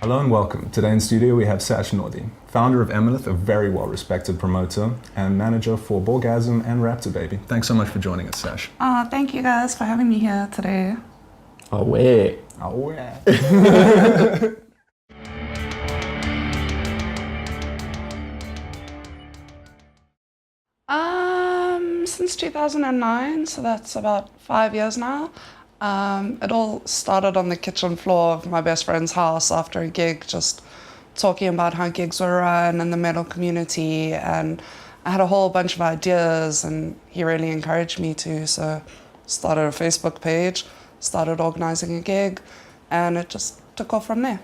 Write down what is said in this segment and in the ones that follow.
Hello and welcome. Today in studio we have Sash, founder of Emalyth, a very well-respected promoter, and manager for Boargazm and Raptorbaby. Thanks so much for joining us, Sash. Thank you guys for having me here today. Away. Since 2009, so that's about 5 years now. It all started on the kitchen floor of my best friend's house after a gig, just talking about how gigs were run in the metal community, and I had a whole bunch of ideas and he really encouraged me to, so started a Facebook page, started organizing a gig, and it just took off from there.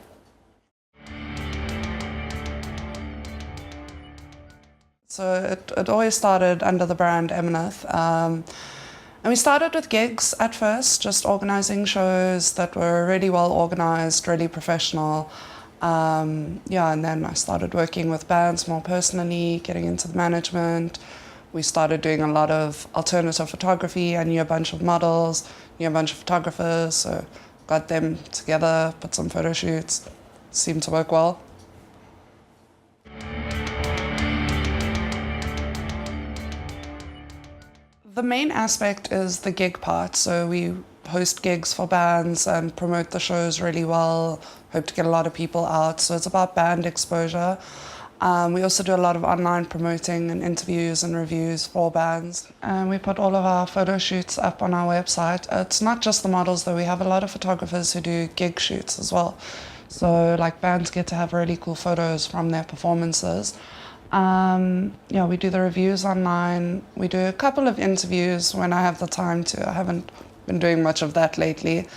So it always started under the brand Eminent. And we started with gigs at first, just organizing shows that were really well organized, really professional. And then I started working with bands more personally, getting into the management. We started doing a lot of alternative photography. I knew a bunch of models, knew a bunch of photographers, so got them together, put some photo shoots. Seemed to work well. The main aspect is the gig part, so we host gigs for bands and promote the shows really well, hope to get a lot of people out, so it's about band exposure. We also do a lot of online promoting and interviews and reviews for bands. And we put all of our photo shoots up on our website. It's not just the models though, we have a lot of photographers who do gig shoots as well. So like bands get to have really cool photos from their performances. We do the reviews online. We do a couple of interviews when I have the time to. I haven't been doing much of that lately.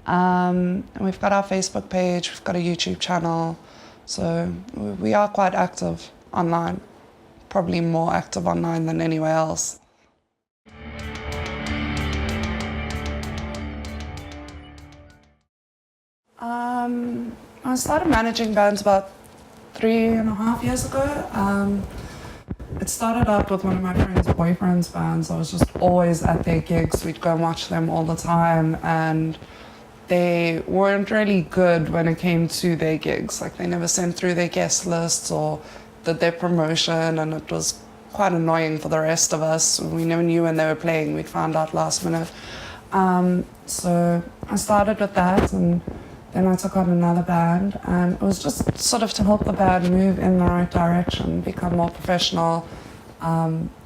And we've got our Facebook page, we've got a YouTube channel. So we are quite active online, probably more active online than anywhere else. I started managing bands about 3.5 years ago. It started out with one of my friend's boyfriend's bands. I was just always at their gigs. We'd go and watch them all the time, and they weren't really good when it came to their gigs. Like they never sent through their guest lists or did their promotion, and it was quite annoying for the rest of us. We never knew when they were playing. We'd found out last minute. So I started with that, and then I took on another band, and it was just sort of to help the band move in the right direction, become more professional,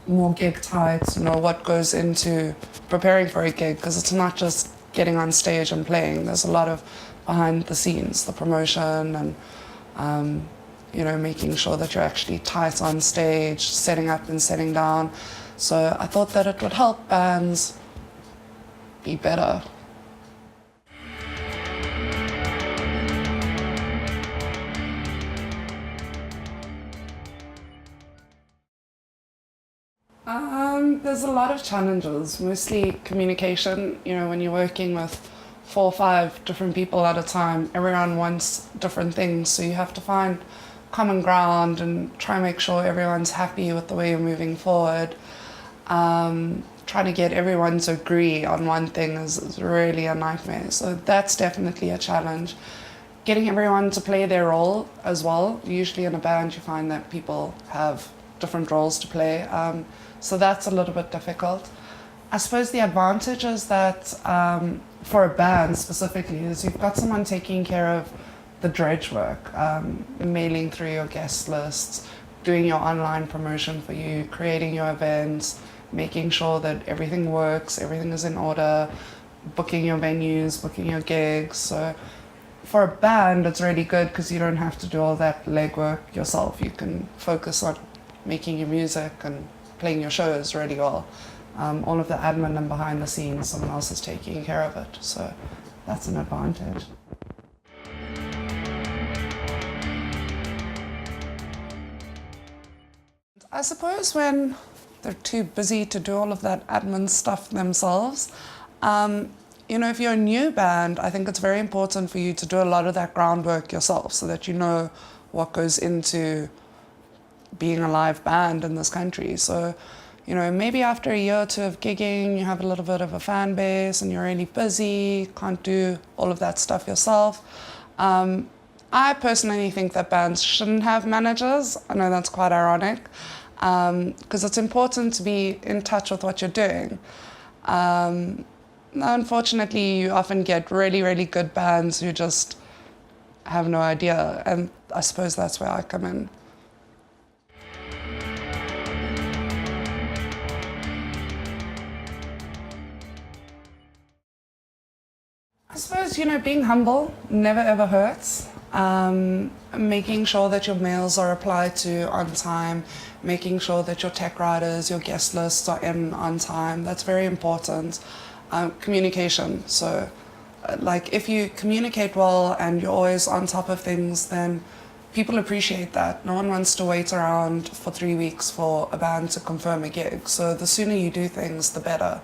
more gig tight, what goes into preparing for a gig, because it's not just getting on stage and playing. There's a lot of behind the scenes, the promotion and, making sure that you're actually tight on stage, setting up and setting down. So I thought that it would help bands be better. There's a lot of challenges, mostly communication. When you're working with 4 or 5 different people at a time, everyone wants different things, so you have to find common ground and try and make sure everyone's happy with the way you're moving forward. Trying to get everyone to agree on one thing is really a nightmare, so that's definitely a challenge. Getting everyone to play their role as well. Usually in a band you find that people have different roles to play. So that's a little bit difficult. I suppose the advantage is that for a band specifically is you've got someone taking care of the dredge work, mailing through your guest lists, doing your online promotion for you, creating your events, making sure that everything works, everything is in order, booking your venues, booking your gigs. So for a band it's really good because you don't have to do all that legwork yourself. You can focus on making your music and playing your shows really well. All of the admin and behind the scenes, someone else is taking care of it. So that's an advantage. I suppose when they're too busy to do all of that admin stuff themselves, if you're a new band, I think it's very important for you to do a lot of that groundwork yourself so that you know what goes into being a live band in this country. So, maybe after a year or 2 of gigging, you have a little bit of a fan base and you're really busy, can't do all of that stuff yourself. I personally think that bands shouldn't have managers. I know that's quite ironic, because it's important to be in touch with what you're doing. Unfortunately, you often get really, really good bands who just have no idea, and I suppose that's where I come in. I suppose, being humble never ever hurts. Making sure that your mails are replied to on time, making sure that your tech writers, your guest lists are in on time, that's very important. Communication, so if you communicate well and you're always on top of things, then people appreciate that. No one wants to wait around for 3 weeks for a band to confirm a gig, so the sooner you do things, the better.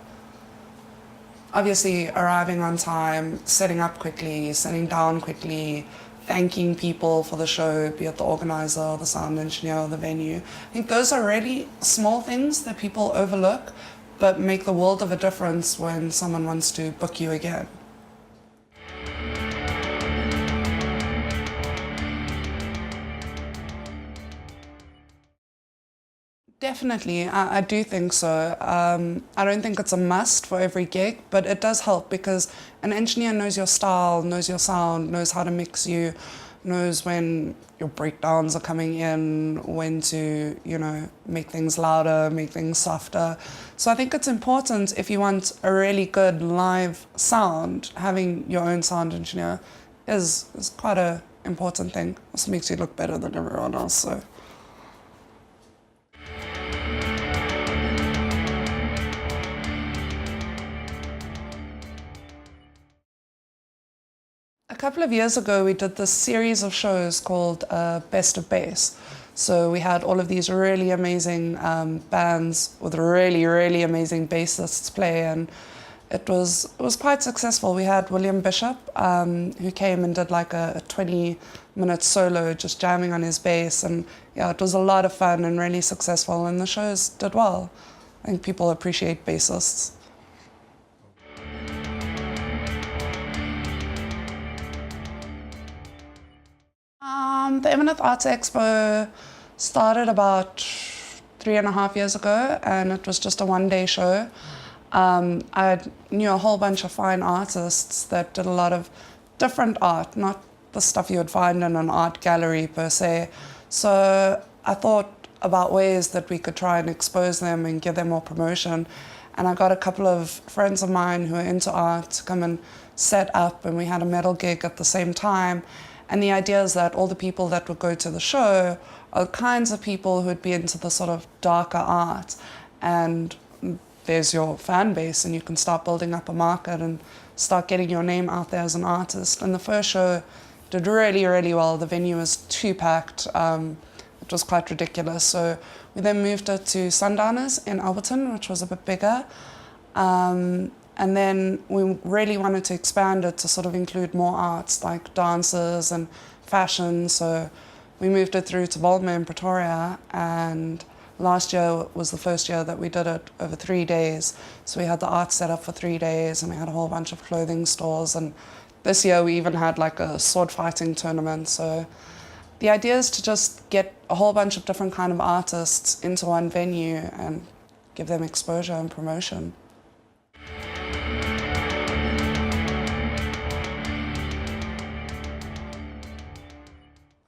Obviously, arriving on time, setting up quickly, setting down quickly, thanking people for the show, be it the organizer or the sound engineer or the venue. I think those are really small things that people overlook, but make the world of a difference when someone wants to book you again. Definitely, I do think so. I don't think it's a must for every gig, but it does help because an engineer knows your style, knows your sound, knows how to mix you, knows when your breakdowns are coming in, when to, make things louder, make things softer. So I think it's important if you want a really good live sound, having your own sound engineer is quite an important thing. Also makes you look better than everyone else, so. A couple of years ago, we did this series of shows called Best of Bass. So we had all of these really amazing bands with really, really amazing bassists play, and it was quite successful. We had William Bishop, who came and did like a 20-minute solo just jamming on his bass, and yeah, it was a lot of fun and really successful, and the shows did well. I think people appreciate bassists. The Eminent Artists Expo started about 3.5 years ago, and it was just a one-day show. I knew a whole bunch of fine artists that did a lot of different art, not the stuff you would find in an art gallery per se. So I thought about ways that we could try and expose them and give them more promotion. And I got a couple of friends of mine who are into art to come and set up, and we had a metal gig at the same time. And the idea is that all the people that would go to the show are the kinds of people who would be into the sort of darker art. And there's your fan base, and you can start building up a market and start getting your name out there as an artist. And the first show did really, really well. The venue was too packed. It was quite ridiculous. So we then moved it to Sundowners in Alberton, which was a bit bigger. And then we really wanted to expand it to sort of include more arts like dances and fashion. So we moved it through to Boargazm in Pretoria, and last year was the first year that we did it over 3 days. So we had the art set up for 3 days, and we had a whole bunch of clothing stores. And this year we even had like a sword fighting tournament. So the idea is to just get a whole bunch of different kind of artists into one venue and give them exposure and promotion.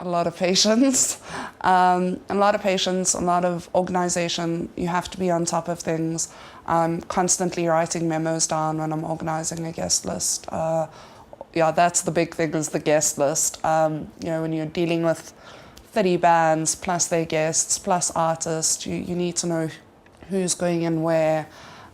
A lot of patience, a lot of organization. You have to be on top of things. I'm constantly writing memos down when I'm organizing a guest list. Yeah, that's the big thing, is the guest list. When you're dealing with 30 bands, plus their guests, plus artists, you need to know who's going in where.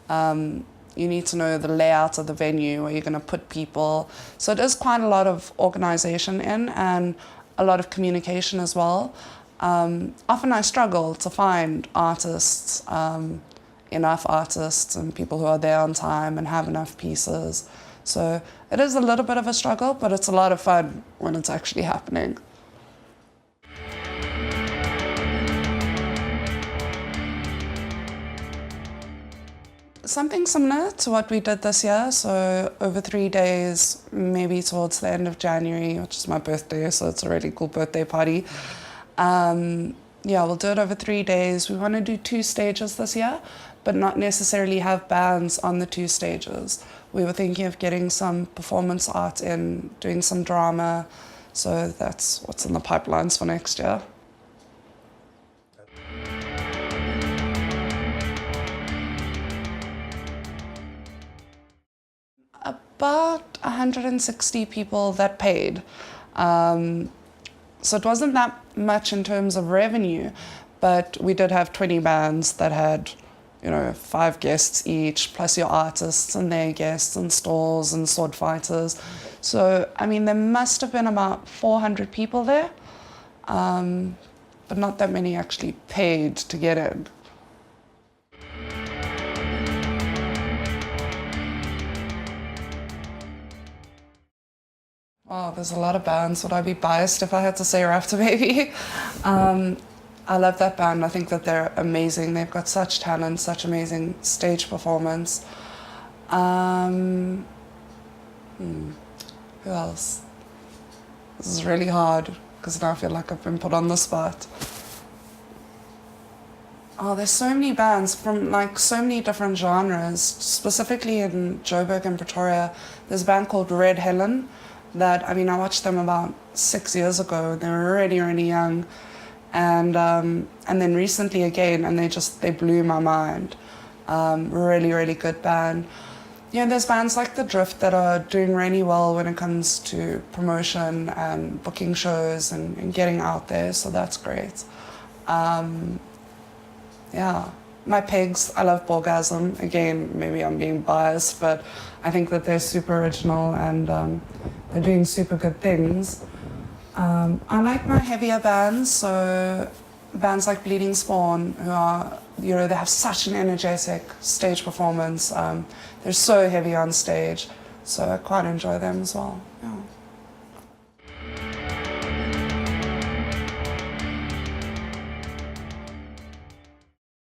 You need to know the layout of the venue, where you're going to put people. So it is quite a lot of organization and a lot of communication as well. Often I struggle to find artists, enough artists and people who are there on time and have enough pieces. So it is a little bit of a struggle, but it's a lot of fun when it's actually happening. Something similar to what we did this year, so over 3 days, maybe towards the end of January, which is my birthday, so it's a really cool birthday party. Yeah, we'll do it over 3 days. We want to do 2 stages this year, but not necessarily have bands on the 2 stages. We were thinking of getting some performance art in, doing some drama, so that's what's in the pipelines for next year. About 160 people that paid. So it wasn't that much in terms of revenue, but we did have 20 bands that had, 5 guests each, plus your artists and their guests and stalls and sword fighters. So, there must have been about 400 people there, but not that many actually paid to get in. Oh, there's a lot of bands. Would I be biased if I had to say Raptorbaby? I love that band. I think that they're amazing. They've got such talent, such amazing stage performance. Who else? This is really hard because now I feel like I've been put on the spot. Oh, there's so many bands from so many different genres. Specifically in Joburg and Pretoria, there's a band called Red Helen that, I watched them about 6 years ago. They were really, really young. And then recently again, and they blew my mind. Really, really good band. There's bands like The Drift that are doing really well when it comes to promotion and booking shows and getting out there, so that's great. My pigs, I love Boargazm. Again, maybe I'm being biased, but I think that they're super original and they're doing super good things. I like my heavier bands, so bands like Bleeding Spawn, who are, they have such an energetic stage performance. They're so heavy on stage, so I quite enjoy them as well. Yeah.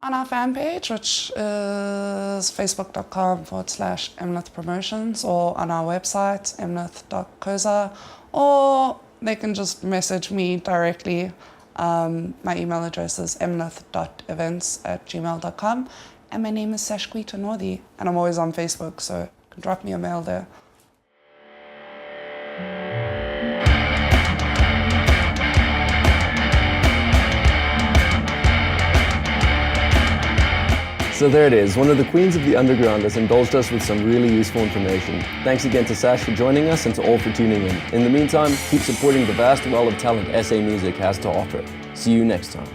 On our fan page, which is facebook.com/Emalyth Promotions, or on our website, emalyth.coza, or they can just message me directly. My email address is emalyth.events@gmail.com, and my name is Sashquita Northey, and I'm always on Facebook, so you can drop me a mail there. So there it is, one of the queens of the underground has indulged us with some really useful information. Thanks again to Sash for joining us and to all for tuning in. In the meantime, keep supporting the vast well of talent SA Music has to offer. See you next time.